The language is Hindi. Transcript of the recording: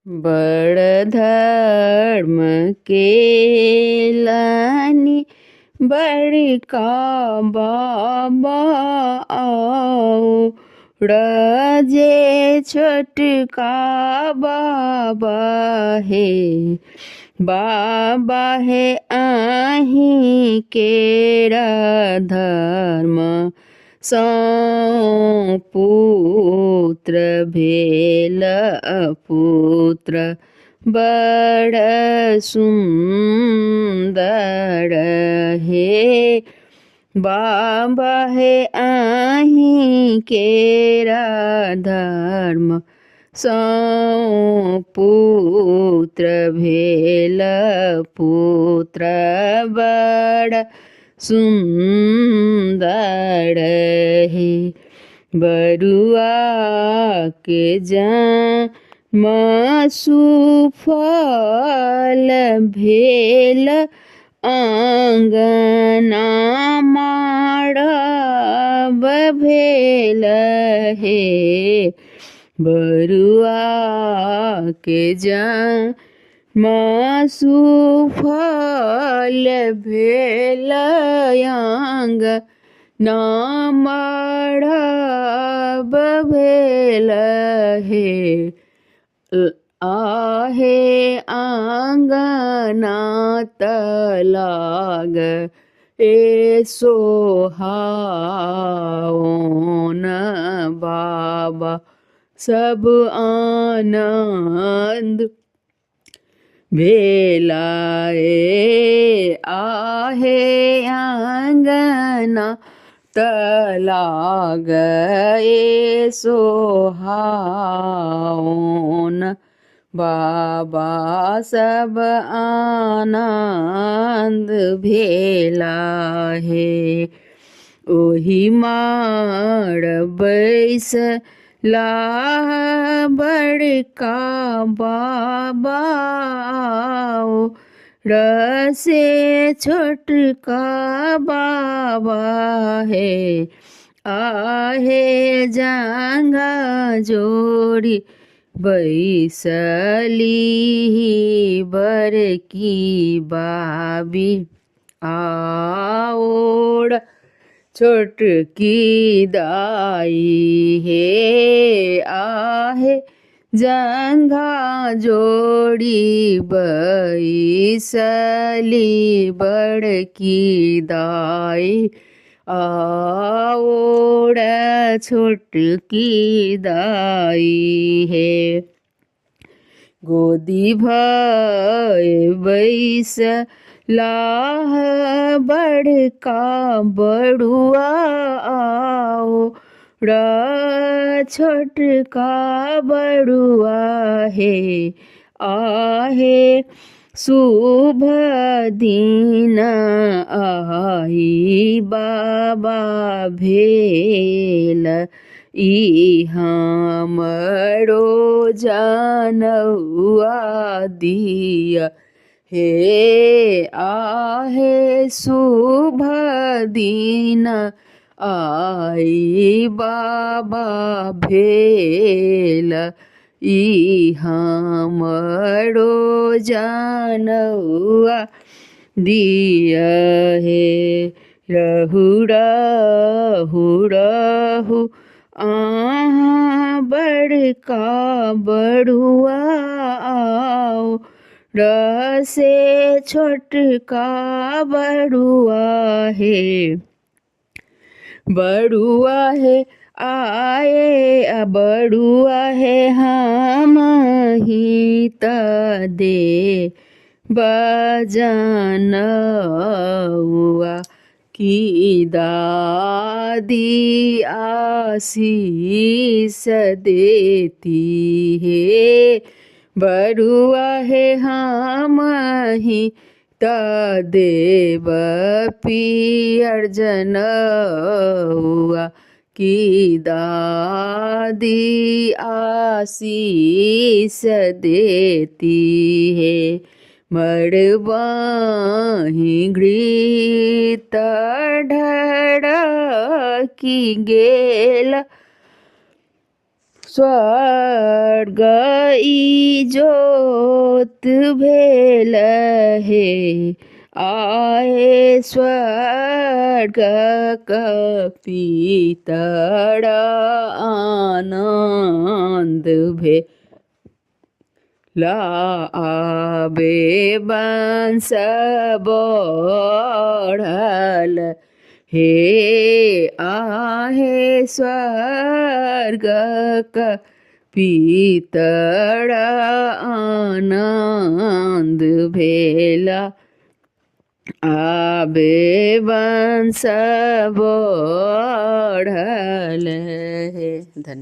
बड़ धर्म केलानी बड़का बाबा आओ रजे छोटका बाबा हे बाबा हे आही केरा धर्म पुत्र भेल पुत्र बड़ सुंदर हे बाबा हे आही केरा धर्म पुत्र भेल पुत्र बड़ सुंदर हे बरुआ के जन्म सुफल भेल आंगना माड़ब भेल हे बरुआ के जन्म सुफल भेल आंगना माड़ब भेल हे आहे आंगना तलाग ए सोहाओन बाबा सब आनंद भेला ए आहे आंगना तलाग ए सोहाओन बाबा सब आनंद भेला हे ओही माड़ बैस लाह बड़का बाबा रसे छोटका बाबा है आहे जांगा जोड़ी बैसली बरकी बाबी आओड़ छोटकी दाई हे आहे जंघा जोड़ी बैसली बड़की दाई आओड़ छोटकी दाई है गोदी भय बैस लाह बड़का बड़ुआ आओ छोटका बड़ुआ है आहे शुभ दिन आई बाबा भेल ई हमरो जानौआ दिया हे आहे शुभ दिन आई बाबा भेल ई हमरो जानौआ दिया हे रहु रहु रहु बड़का बड़ुआ आओ रसे छोटका बड़ुआ है बड़ुआ है आए बड़ुआ है हम ही त दे बजनउआ की दादी आशीष देती है बड़ुआ है हम ही त देव पियर जनउआ की दादी आशीष देती है मड़बाही गृत ढड़ की गेल स्वर्ग इजोत भेल हे आए स्वर्ग कपितड़ आनंद भे आबे बंस बढ़ल हे आहे स्वर्ग कपितड़ आनंद भेला आबे वंश बढ़ल है। धन्यवाद।